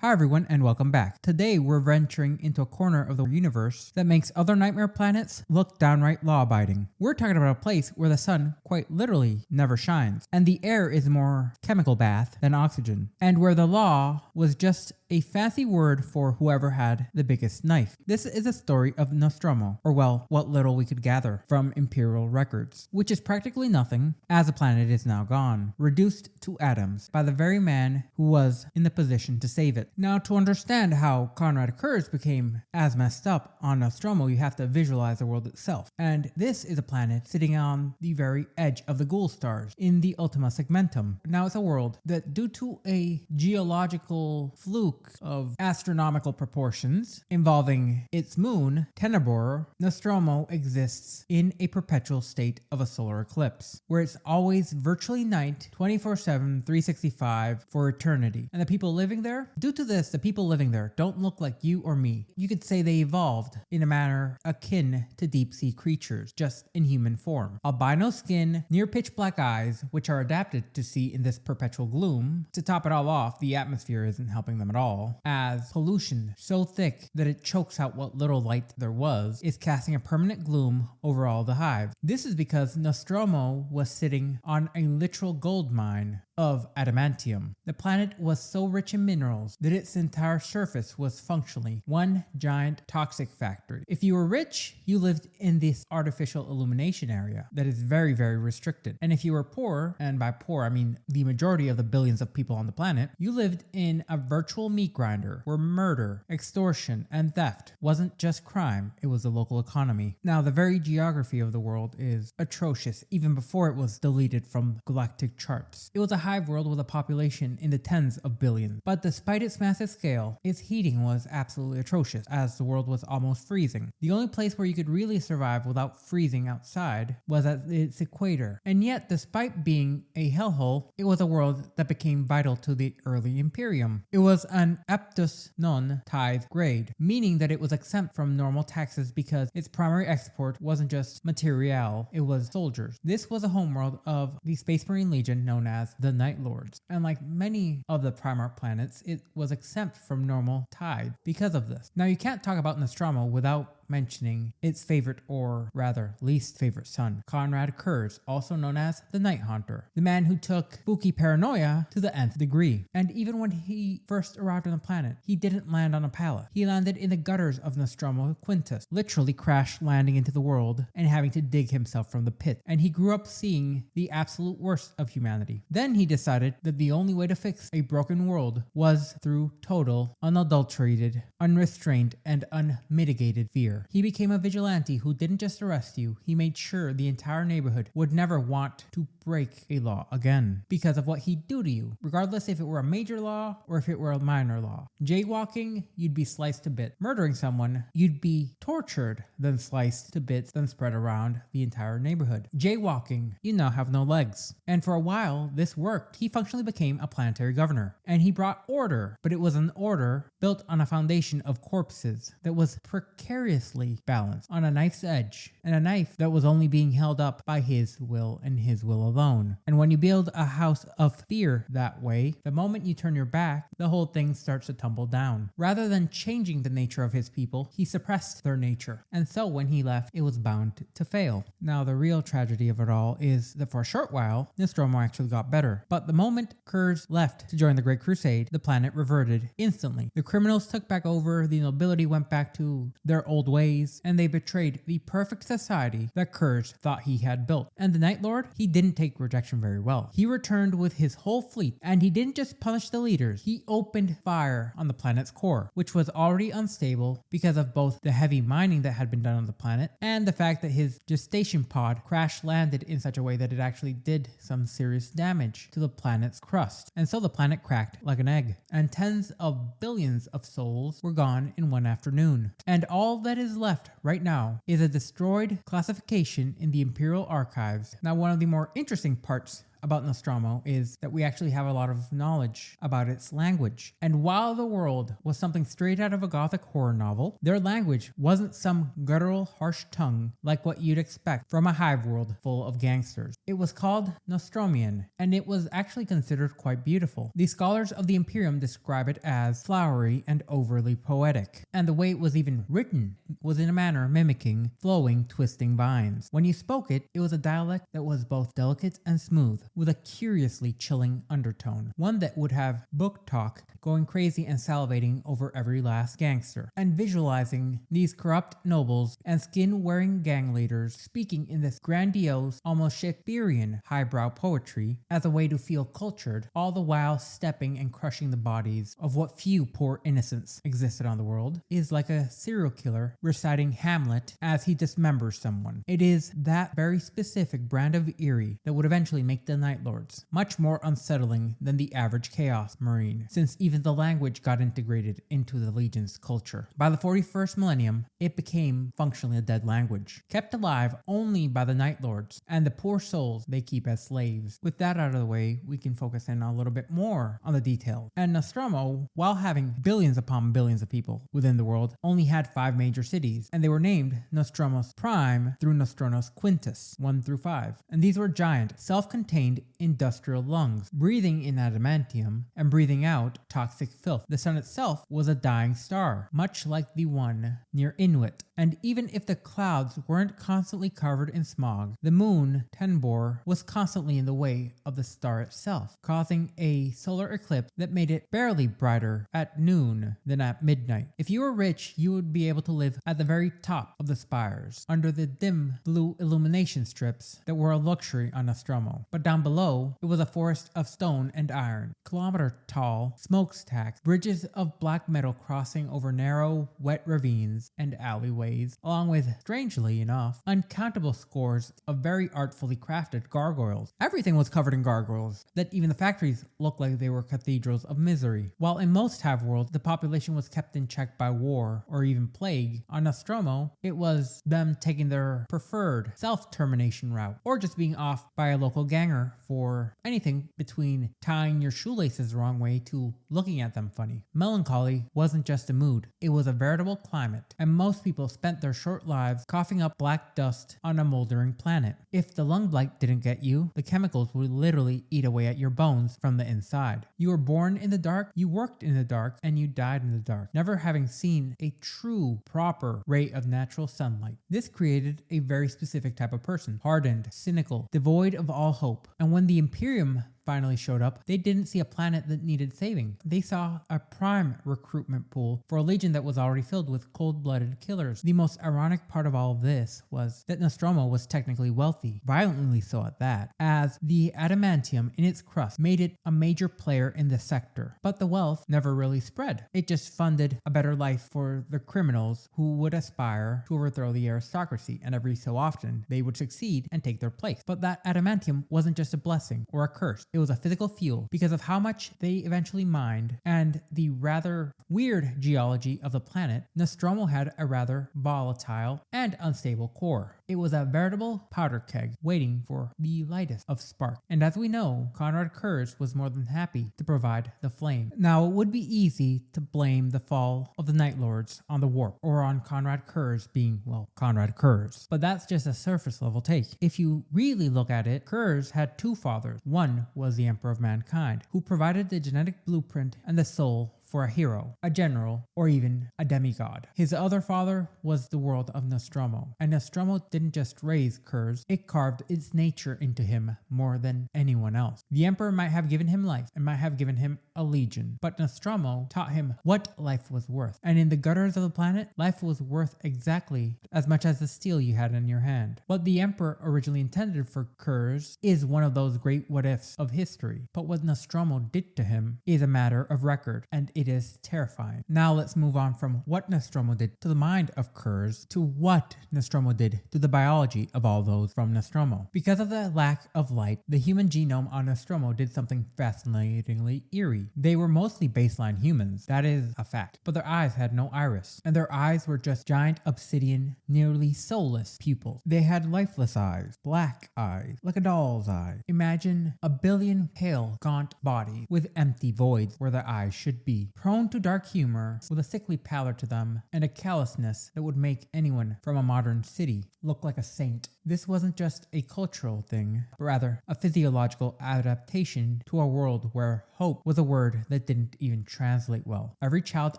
Hi everyone and welcome back. Today we're venturing into a corner of the universe that makes other nightmare planets look downright law-abiding. We're talking about a place where the sun quite literally never shines, and the air is more chemical bath than oxygen, and where the law was just a fancy word for whoever had the biggest knife. This is a story of Nostramo, or well, what little we could gather from imperial records, which is practically nothing, as the planet is now gone, reduced to atoms by the very man who was in the position to save it. Now, to understand how Konrad Curze became as messed up on Nostramo, you have to visualize the world itself. And this is a planet sitting on the very edge of the ghoul stars in the Ultima Segmentum. Now, it's a world that, due to a geological fluke of astronomical proportions involving its moon, Tenebor, Nostramo exists in a perpetual state of a solar eclipse, where it's always virtually night, 24/7, 365 for eternity. And the people living there, due to this, the people living there don't look like you or me. You could say they evolved in a manner akin to deep sea creatures, just in human form. Albino skin, near pitch black eyes, which are adapted to see in this perpetual gloom. To top it all off, the atmosphere isn't helping them at all, as pollution so thick that it chokes out what little light there was is casting a permanent gloom over all the hive. This is because Nostramo was sitting on a literal gold mine of adamantium. The planet was so rich in minerals that its entire surface was functionally one giant toxic factory. If you were rich, you lived in this artificial illumination area that is very, very restricted. And if you were poor, and by poor I mean the majority of the billions of people on the planet, you lived in a virtual meat grinder where murder, extortion, and theft wasn't just crime, it was the local economy. Now, the very geography of the world is atrocious even before it was deleted from galactic charts. It was a hive world with a population in the tens of billions, but despite its massive scale, its heating was absolutely atrocious, as the world was almost freezing. The only place where you could really survive without freezing outside was at its equator, and yet despite being a hellhole, it was a world that became vital to the early imperium. It was an aptus non tithe grade, meaning that it was exempt from normal taxes because its primary export wasn't just material, it was soldiers. This was a homeworld of the Space Marine Legion known as the Night Lords, and like many of the Primarch planets, it was exempt from normal tithe because of this. Now, you can't talk about Nostramo without mentioning its favorite, or rather least favorite son, Konrad Curze, also known as the Night Haunter, the man who took spooky paranoia to the nth degree. And even when he first arrived on the planet, he didn't land on a pallet. He landed in the gutters of Nostramo Quintus, literally crash landing into the world and having to dig himself from the pit. And he grew up seeing the absolute worst of humanity. Then he decided that the only way to fix a broken world was through total, unadulterated, unrestrained, and unmitigated fear. He became a vigilante who didn't just arrest you, he made sure the entire neighborhood would never want to break a law again because of what he'd do to you, regardless if it were a major law or if it were a minor law. Jaywalking, you'd be sliced to bits. Murdering someone, you'd be tortured, then sliced to bits, then spread around the entire neighborhood. Jaywalking, you now have no legs. And for a while, this worked. He functionally became a planetary governor, and he brought order, but it was an order built on a foundation of corpses that was precariously balanced on a knife's edge, and a knife that was only being held up by his will and his will alone. And when you build a house of fear that way, the moment you turn your back, the whole thing starts to tumble down. Rather than changing the nature of his people, he suppressed their nature. And so when he left, it was bound to fail. Now, the real tragedy of it all is that for a short while, Nostramo actually got better. But the moment Curze left to join the Great Crusade, the planet reverted instantly. The criminals took back over, the nobility went back to their old ways, and they betrayed the perfect society that Curze thought he had built. And the Night Lord, he didn't take rejection very well. He returned with his whole fleet, and he didn't just punish the leaders, he opened fire on the planet's core, which was already unstable because of both the heavy mining that had been done on the planet and the fact that his gestation pod crash landed in such a way that it actually did some serious damage to the planet's crust. And so the planet cracked like an egg, and tens of billions of souls were gone in one afternoon. And all that is left right now is a destroyed classification in the Imperial archives. Now, one of the more interesting parts about Nostramo is that we actually have a lot of knowledge about its language. And while the world was something straight out of a gothic horror novel, their language wasn't some guttural, harsh tongue like what you'd expect from a hive world full of gangsters. It was called Nostromian, and it was actually considered quite beautiful. The scholars of the Imperium describe it as flowery and overly poetic, and the way it was even written was in a manner mimicking flowing, twisting vines. When you spoke it, it was a dialect that was both delicate and smooth, with a curiously chilling undertone, one that would have book talk going crazy and salivating over every last gangster, and visualizing these corrupt nobles and skin-wearing gang leaders speaking in this grandiose, almost Shakespearean highbrow poetry as a way to feel cultured, all the while stepping and crushing the bodies of what few poor innocents existed on the world, is like a serial killer reciting Hamlet as he dismembers someone. It is that very specific brand of eerie that would eventually make the Night Lords much more unsettling than the average Chaos Marine, since even the language got integrated into the Legion's culture. By the 41st millennium, it became functionally a dead language, kept alive only by the Night Lords and the poor souls they keep as slaves. With that out of the way, we can focus in a little bit more on the details. And Nostramo, while having billions upon billions of people within the world, only had 5 major cities, and they were named Nostramos Prime through Nostramos Quintus, 1 through 5. And these were giant, self-contained industrial lungs, breathing in adamantium and breathing out toxic filth. The sun itself was a dying star, much like the one near Inuit. And even if the clouds weren't constantly covered in smog, the moon, Tenebor, was constantly in the way of the star itself, causing a solar eclipse that made it barely brighter at noon than at midnight. If you were rich, you would be able to live at the very top of the spires, under the dim blue illumination strips that were a luxury on Nostramo. But down below, it was a forest of stone and iron, kilometer-tall smokestacks, bridges of black metal crossing over narrow, wet ravines and alleyways, along with, strangely enough, uncountable scores of very artfully crafted gargoyles. Everything was covered in gargoyles, that even the factories looked like they were cathedrals of misery. While in most hive worlds, the population was kept in check by war or even plague, on Nostramo, it was them taking their preferred self-termination route, or just being off by a local ganger for anything between tying your shoelaces the wrong way to looking at them funny. Melancholy wasn't just a mood, it was a veritable climate, and most people spent their short lives coughing up black dust on a moldering planet. If the lung blight didn't get you, the chemicals would literally eat away at your bones from the inside. You were born in the dark, you worked in the dark, and you died in the dark, never having seen a true, proper ray of natural sunlight. This created a very specific type of person, hardened, cynical, devoid of all hope. And when the Imperium finally showed up, they didn't see a planet that needed saving. They saw a prime recruitment pool for a legion that was already filled with cold-blooded killers. The most ironic part of all of this was that Nostramo was technically wealthy, violently so at that, as the adamantium in its crust made it a major player in the sector. But the wealth never really spread. It just funded a better life for the criminals who would aspire to overthrow the aristocracy, and every so often they would succeed and take their place. But that adamantium wasn't just a blessing or a curse. It was a physical fuel because of how much they eventually mined and the rather weird geology of the planet. Nostramo had a rather volatile and unstable core. It was a veritable powder keg waiting for the lightest of spark. And as we know, Konrad Curze was more than happy to provide the flame. Now, it would be easy to blame the fall of the Night Lords on the warp or on Konrad Curze being, well, Konrad Curze. But that's just a surface level take. If you really look at it, Curze had 2 fathers. One was the Emperor of Mankind, who provided the genetic blueprint and the soul for a hero, a general, or even a demigod. His other father was the world of Nostramo, and Nostramo didn't just raise Curze, it carved its nature into him more than anyone else. The Emperor might have given him life and might have given him a legion, but Nostramo taught him what life was worth. And in the gutters of the planet, life was worth exactly as much as the steel you had in your hand. What the Emperor originally intended for Curze is one of those great what-ifs of history, but what Nostramo did to him is a matter of record, and it is terrifying. Now let's move on from what Nostramo did to the mind of Curze to what Nostramo did to the biology of all those from Nostramo. Because of the lack of light, the human genome on Nostramo did something fascinatingly eerie. pretty. They were mostly baseline humans, that is a fact, but their eyes had no iris, and their eyes were just giant obsidian, nearly soulless pupils. They had lifeless eyes, black eyes, like a doll's eye. Imagine a billion pale, gaunt bodies with empty voids where their eyes should be, prone to dark humor, with a sickly pallor to them, and a callousness that would make anyone from a modern city look like a saint. This wasn't just a cultural thing, but rather a physiological adaptation to a world where hope was a word that didn't even translate well. Every child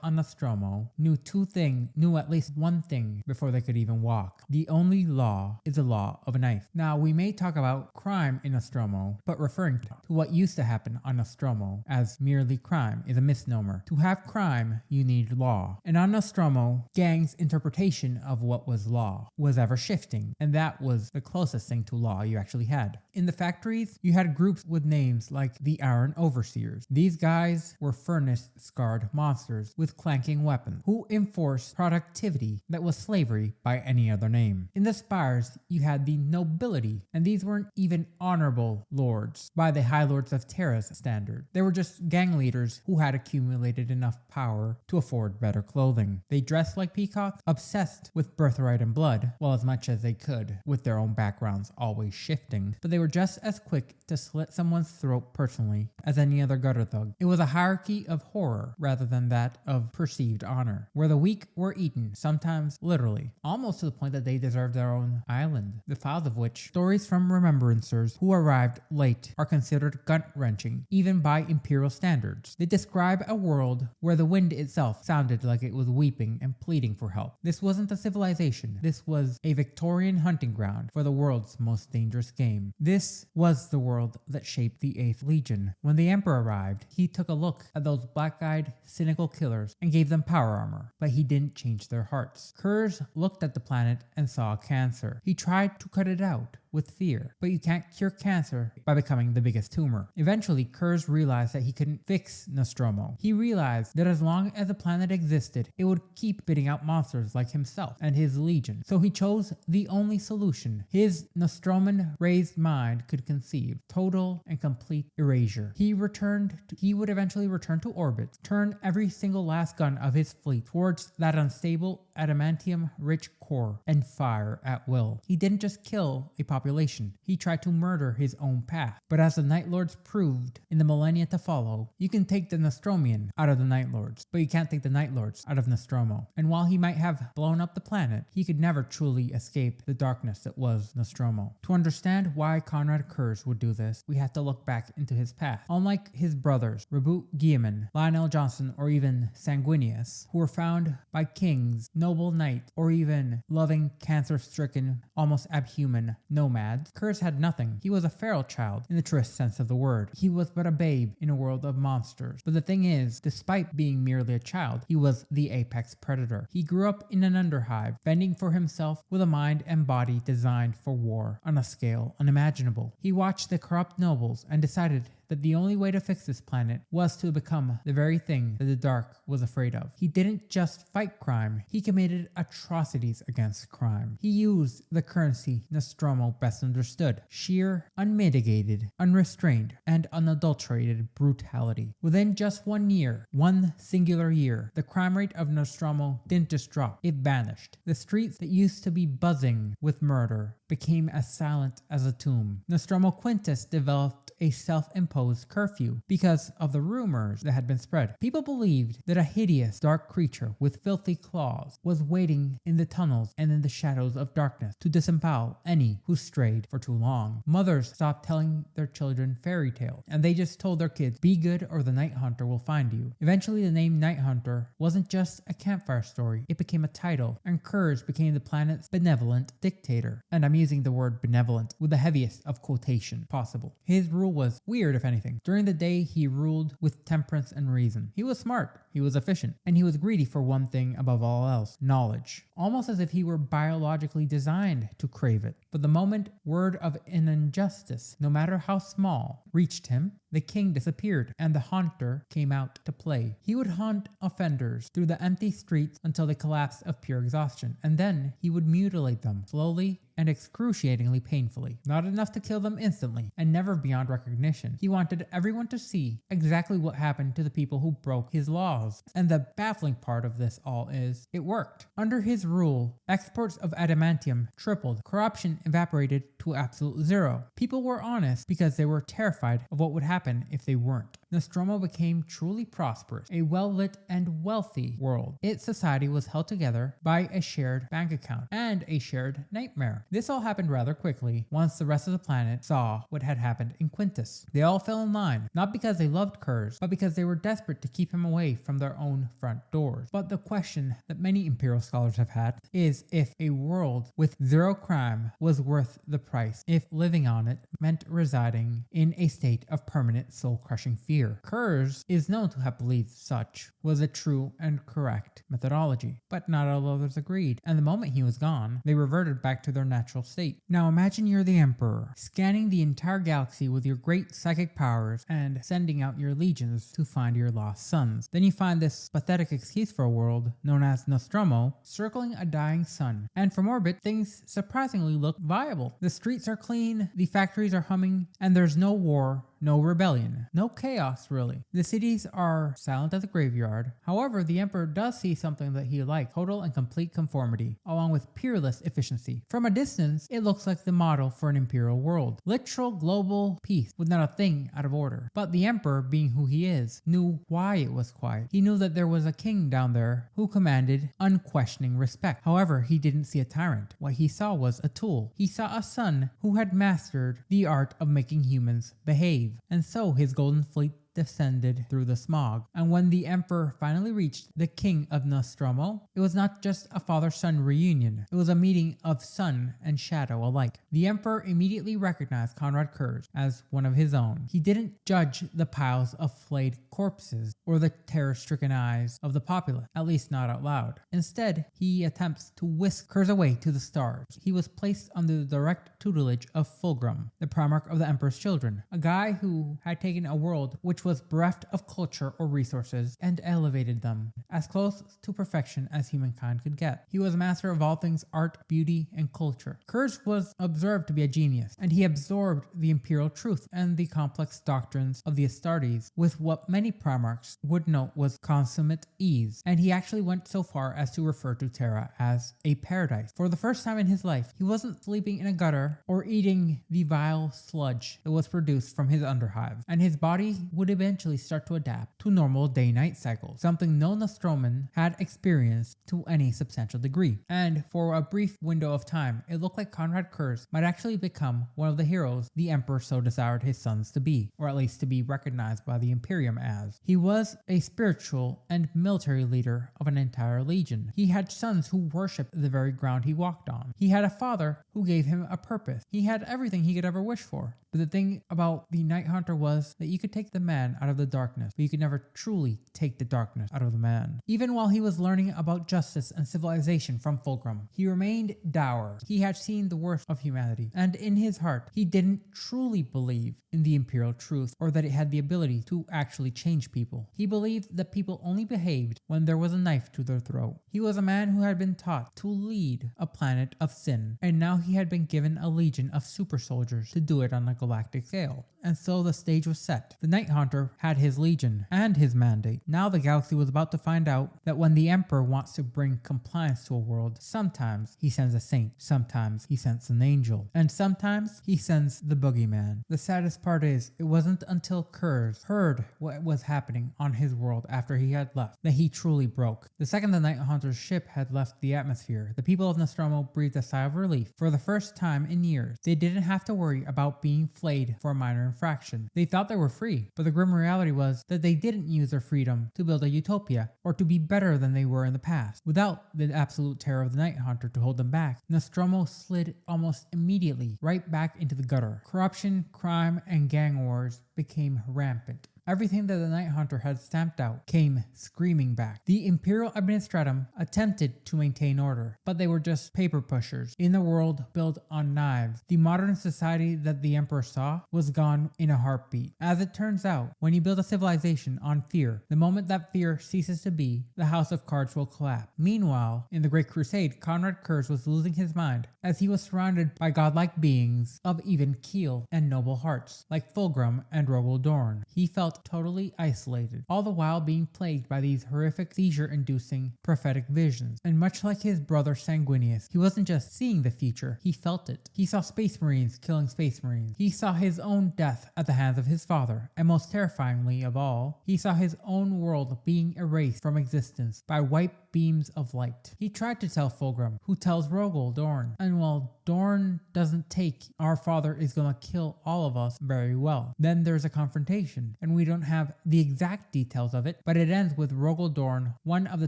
on Nostramo knew at least one thing before they could even walk. The only law is the law of a knife. Now, we may talk about crime in Nostramo, but referring to what used to happen on Nostramo as merely crime is a misnomer. To have crime, you need law. And on Nostramo, gang's interpretation of what was law was ever shifting, and that was the closest thing to law you actually had. In the factories, you had groups with names like the Iron Overseers. These guys were furnace-scarred monsters with clanking weapons who enforced productivity that was slavery by any other name. In the spires, you had the nobility, and these weren't even honorable lords by the High Lords of Terra's standard. They were just gang leaders who had accumulated enough power to afford better clothing. They dressed like peacocks, obsessed with birthright and blood, well, as much as they could, with their own backgrounds always shifting, but they were just as quick to slit someone's throat personally as any other gutter thug. It was a hierarchy of horror rather than that of perceived honor, where the weak were eaten, sometimes literally, almost to the point that they deserved their own island, the files of which stories from remembrancers who arrived late are considered gut-wrenching, even by imperial standards. They describe a world where the wind itself sounded like it was weeping and pleading for help. This wasn't a civilization. This was a Victorian hunting ground for the world's most dangerous game. This was the world that shaped the 8th Legion. When the Emperor arrived, he took a look at those black-eyed, cynical killers and gave them power armor, but he didn't change their hearts. Curze looked at the planet and saw cancer. He tried to cut it out with fear, but you can't cure cancer by becoming the biggest tumor. Eventually, Curze realized that he couldn't fix Nostramo. He realized that as long as the planet existed, it would keep spitting out monsters like himself and his legion. So he chose the only solution his Nostroman raised mind could conceive: total and complete erasure. He would eventually return to orbit, turn every single last gun of his fleet towards that unstable adamantium-rich core, and fire at will. He didn't just kill a population, he tried to murder his own path. But as the Night Lords proved in the millennia to follow, you can take the Nostromian out of the Night Lords, but you can't take the Night Lords out of Nostramo. And while he might have blown up the planet, he could never truly escape the darkness that was Nostramo. To understand why Konrad Curze would do this, we have to look back into his past. Unlike his brothers, Reboot Guilliman, Lionel Johnson, or even Sanguinius, who were found by kings, noble knights, or even loving, cancer-stricken, almost abhuman nomads, Curze had nothing. He was a feral child in the truest sense of the word. He was but a babe in a world of monsters. But the thing is, despite being merely a child, he was the apex predator. He grew up in an underhive, fending for himself with a mind and body designed for war on a scale unimaginable. He watched the corrupt nobles and decided that the only way to fix this planet was to become the very thing that the Dark was afraid of. He didn't just fight crime, he committed atrocities against crime. He used the currency Nostramo best understood: sheer, unmitigated, unrestrained, and unadulterated brutality. Within just 1 year, one singular year, the crime rate of Nostramo didn't just drop, it vanished. The streets that used to be buzzing with murder became as silent as a tomb. Nostramo Quintus developed a self-imposed curfew because of the rumors that had been spread. People believed that a hideous, dark creature with filthy claws was waiting in the tunnels and in the shadows of darkness to disembowel any who strayed for too long. Mothers stopped telling their children fairy tales, and they just told their kids, be good or the Night Hunter will find you. Eventually, the name Night Hunter wasn't just a campfire story, it became a title, and Curze became the planet's benevolent dictator. And I'm using the word benevolent with the heaviest of quotation possible. His rule was weird, if anything. During the day, he ruled with temperance and reason. He was smart, he was efficient, and he was greedy for one thing above all else: knowledge. Almost as if he were biologically designed to crave it. But the moment word of an injustice, no matter how small, reached him, the king disappeared and the haunter came out to play. He would haunt offenders through the empty streets until they collapsed of pure exhaustion, and then he would mutilate them slowly and excruciatingly painfully. Not enough to kill them instantly, and never beyond recognition. He wanted everyone to see exactly what happened to the people who broke his laws. And the baffling part of this all is, it worked. Under his rule, exports of adamantium tripled. Corruption evaporated to absolute zero. People were honest because they were terrified of what would happen if they weren't. Nostramo became truly prosperous, a well-lit and wealthy world. Its society was held together by a shared bank account and a shared nightmare. This all happened rather quickly once the rest of the planet saw what had happened in Quintus. They all fell in line, not because they loved Curze, but because they were desperate to keep him away from their own front doors. But the question that many Imperial scholars have had is if a world with zero crime was worth the price, if living on it meant residing in a state of permanent soul-crushing fear. Curze is known to have believed such was a true and correct methodology, but not all others agreed, and the moment he was gone, they reverted back to their natural state. Now imagine you're the Emperor, scanning the entire galaxy with your great psychic powers and sending out your legions to find your lost sons. Then you find this pathetic excuse for a world known as Nostramo circling a dying sun, and from orbit, things surprisingly look viable. The streets are clean, the factories are humming, and there's no war, no rebellion, no chaos really. The cities are silent as a graveyard. However, the Emperor does see something that he likes: total and complete conformity, along with peerless efficiency. From a distance, it looks like the model for an imperial world. Literal global peace with not a thing out of order. But the Emperor, being who he is, knew why it was quiet. He knew that there was a king down there who commanded unquestioning respect. However, he didn't see a tyrant. What he saw was a tool. He saw a son who had mastered the art of making humans behave. And so his golden fleet descended through the smog. And when the Emperor finally reached the King of Nostramo, it was not just a father-son reunion. It was a meeting of sun and shadow alike. The Emperor immediately recognized Konrad Curze as one of his own. He didn't judge the piles of flayed corpses or the terror-stricken eyes of the populace, at least not out loud. Instead, he attempts to whisk Curze away to the stars. He was placed under the direct tutelage of Fulgrim, the Primarch of the Emperor's children, a guy who had taken a world which was bereft of culture or resources and elevated them as close to perfection as humankind could get. He was a master of all things art, beauty, and culture. Curze was observed to be a genius, and he absorbed the imperial truth and the complex doctrines of the Astartes with what many Primarchs would note was consummate ease, and he actually went so far as to refer to Terra as a paradise. For the first time in his life, he wasn't sleeping in a gutter or eating the vile sludge that was produced from his underhive, and his body would eventually start to adapt to normal day-night cycles, something no Nostroman had experienced to any substantial degree. And for a brief window of time, it looked like Konrad Curze might actually become one of the heroes the Emperor so desired his sons to be, or at least to be recognized by the Imperium as. He was a spiritual and military leader of an entire legion. He had sons who worshipped the very ground he walked on. He had a father who gave him a purpose. He had everything he could ever wish for. But the thing about the Night Hunter was that you could take the man out of the darkness, but you could never truly take the darkness out of the man. Even while he was learning about justice and civilization from Fulgrim, he remained dour. He had seen the worst of humanity, and in his heart, he didn't truly believe in the imperial truth or that it had the ability to actually change people. He believed that people only behaved when there was a knife to their throat. He was a man who had been taught to lead a planet of sin, and now he had been given a legion of super soldiers to do it on a galactic scale. And so the stage was set. The Night Hunter had his legion and his mandate. Now the galaxy was about to find out that when the Emperor wants to bring compliance to a world, sometimes he sends a saint, sometimes he sends an angel, and sometimes he sends the boogeyman. The saddest part is, it wasn't until Curze heard what was happening on his world after he had left that he truly broke. The second the Night Hunter's ship had left the atmosphere, the people of Nostramo breathed a sigh of relief. For the first time in years, they didn't have to worry about being flayed for a minor infraction. They thought they were free, but the grim reality was that they didn't use their freedom to build a utopia or to be better than they were in the past. Without the absolute terror of the Night Hunter to hold them back, Nostramo slid almost immediately right back into the gutter. Corruption, crime, and gang wars became rampant. Everything that the Night Hunter had stamped out came screaming back. The Imperial Administratum attempted to maintain order, but they were just paper pushers in a world built on knives. The modern society that the Emperor saw was gone in a heartbeat. As it turns out, when you build a civilization on fear, the moment that fear ceases to be, the house of cards will collapse. Meanwhile, in the Great Crusade, Konrad Curze was losing his mind as he was surrounded by godlike beings of even keel and noble hearts, like Fulgrim and Rogel Dorn. He felt totally isolated, all the while being plagued by these horrific seizure-inducing prophetic visions. And much like his brother Sanguinius, he wasn't just seeing the future, he felt it. He saw Space Marines killing Space Marines. He saw his own death at the hands of his father, and most terrifyingly of all, he saw his own world being erased from existence by white beams of light. He tried to tell Fulgrim, who tells Rogel Dorn, and while Dorn doesn't take "our father is gonna kill all of us" very well, then there's a confrontation, and we don't have the exact details of it, but it ends with Rogel Dorn, one of the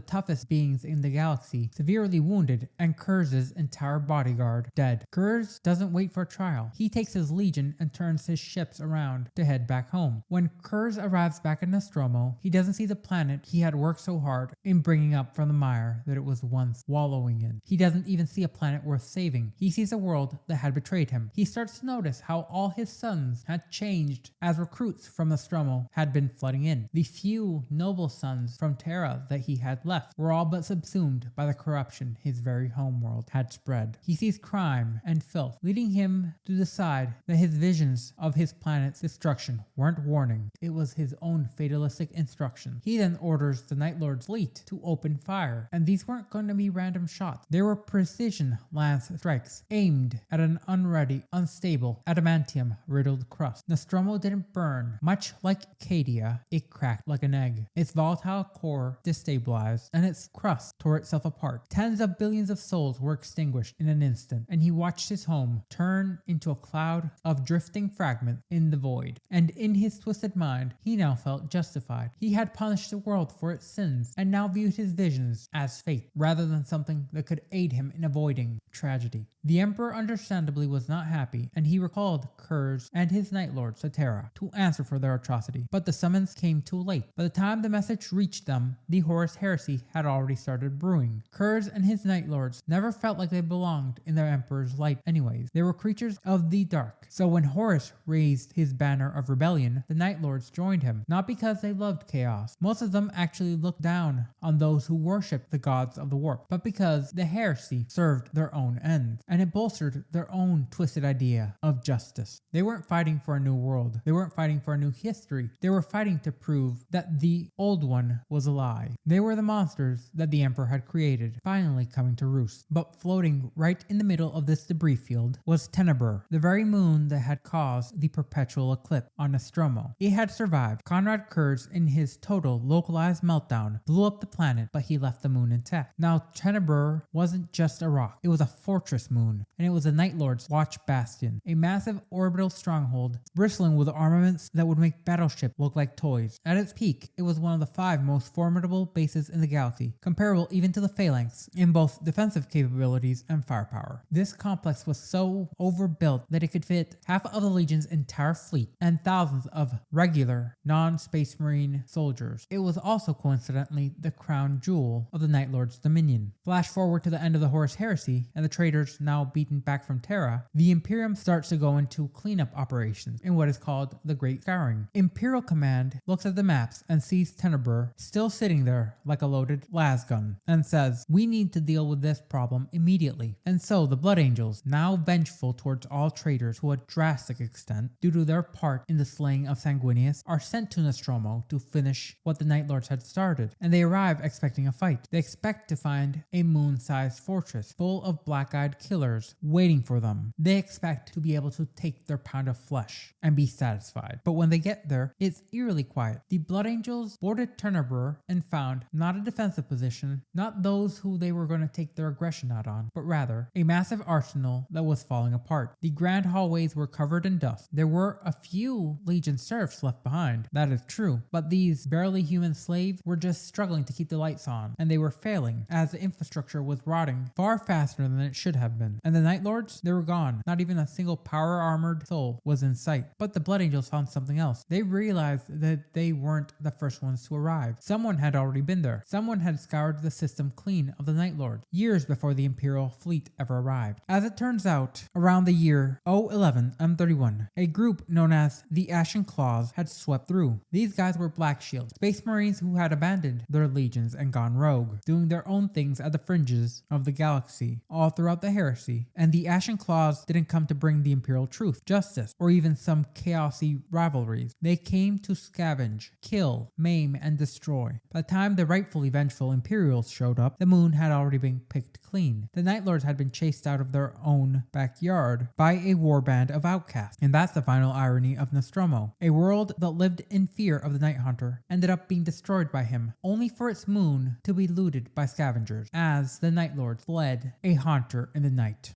toughest beings in the galaxy, severely wounded, and Curze's entire bodyguard dead. Curze doesn't wait for trial. He takes his legion and turns his ships around to head back home. When Curze arrives back in Nostramo, he doesn't see the planet he had worked so hard in bringing up from the mire that it was once wallowing in. He doesn't even see a planet worth saving. He sees a world that had betrayed him. He starts to notice how all his sons had changed as recruits from Nostramo had been flooding in. The few noble sons from Terra that he had left were all but subsumed by the corruption his very homeworld had spread. He sees crime and filth, leading him to decide that his visions of his planet's destruction weren't warning. It was his own fatalistic instruction. He then orders the Night Lord's fleet to open fire, and these weren't going to be random shots. They were precision lance strikes aimed at an unready, unstable, adamantium-riddled crust. Nostramo didn't burn. Much like Cadia, it cracked like an egg. Its volatile core destabilized, and its crust tore itself apart. Tens of billions of souls were extinguished in an instant, and he watched his home turn into a cloud of drifting fragments in the void. And in his twisted mind, he now felt justified. He had punished the world for its sins, and now viewed his visions as fate, rather than something that could aid him in avoiding tragedy. The Emperor understandably was not happy, and he recalled Curze and his Night Lords to Terra to answer for their atrocity. But the summons came too late. By the time the message reached them, the Horus Heresy had already started brewing. Curze and his Night Lords never felt like they belonged in their Emperor's light anyways. They were creatures of the dark. So when Horus raised his banner of rebellion, the Night Lords joined him, not because they loved chaos. Most of them actually looked down on those who worshipped the gods of the warp, but because the Heresy served their own ends, and it bolstered their own twisted idea of justice. They weren't fighting for a new world. They weren't fighting for a new history. They were fighting to prove that the old one was a lie. They were the monsters that the Emperor had created, finally coming to roost. But floating right in the middle of this debris field was Tenebor, the very moon that had caused the perpetual eclipse on Nostramo. It had survived. Konrad Curze, in his total localized meltdown, blew up the planet, but he left the moon intact. Now Tenebor wasn't just a rock. It was a fortress moon, and it was a Night Lord's watch bastion, a massive orbital stronghold bristling with armaments that would make battleships look like toys. At its peak, it was one of the 5 most formidable bases in the galaxy, comparable even to the Phalanx in both defensive capabilities and firepower. This complex was so overbuilt that it could fit half of the Legion's entire fleet and thousands of regular, non-Space Marine soldiers. It was also coincidentally the crown jewel of the Night Lord's dominion. Flash forward to the end of the Horus Heresy, and the traitors now beaten back from Terra, the Imperium starts to go into cleanup operations in what is called the Great Scouring. Imperial Command looks at the maps and sees Tenebor still sitting there like a loaded lasgun and says, "We need to deal with this problem immediately." And so the Blood Angels, now vengeful towards all traitors who had drastic extent due to their part in the slaying of Sanguinius, are sent to Nostramo to finish what the Night Lords had started, and they arrive expecting a fight. They expect to find a moon-sized fortress full of black-eyed killers waiting for them. They expect to be able to take their pound of flesh and be satisfied. But when they get there, it's eerily quiet. The Blood Angels boarded Tenebor and found not a defensive position, not those who they were going to take their aggression out on, but rather a massive arsenal that was falling apart. The grand hallways were covered in dust. There were a few Legion serfs left behind, that is true, but these barely human slaves were just struggling to keep the lights on, and they were failing as the infrastructure was rotting far faster than it should have been. And the Night Lords, they were gone. Not even a single power-armored soul was in sight. But the Blood Angels found something else. They realized realized that they weren't the first ones to arrive. Someone had already been there. Someone had scoured the system clean of the Night Lord years before the Imperial fleet ever arrived. As it turns out, around the year 011 M31, a group known as the Ashen Claws had swept through. These guys were Black Shield, space marines who had abandoned their legions and gone rogue, doing their own things at the fringes of the galaxy, all throughout the Heresy. And the Ashen Claws didn't come to bring the Imperial truth, justice, or even some chaosy rivalries. They came to scavenge, kill, maim, and destroy. By the time the rightfully vengeful Imperials showed up, the moon had already been picked clean. The Night Lords had been chased out of their own backyard by a warband of outcasts. And that's the final irony of Nostramo. A world that lived in fear of the Night Hunter ended up being destroyed by him, only for its moon to be looted by scavengers, as the Night Lords fled a haunter in the night.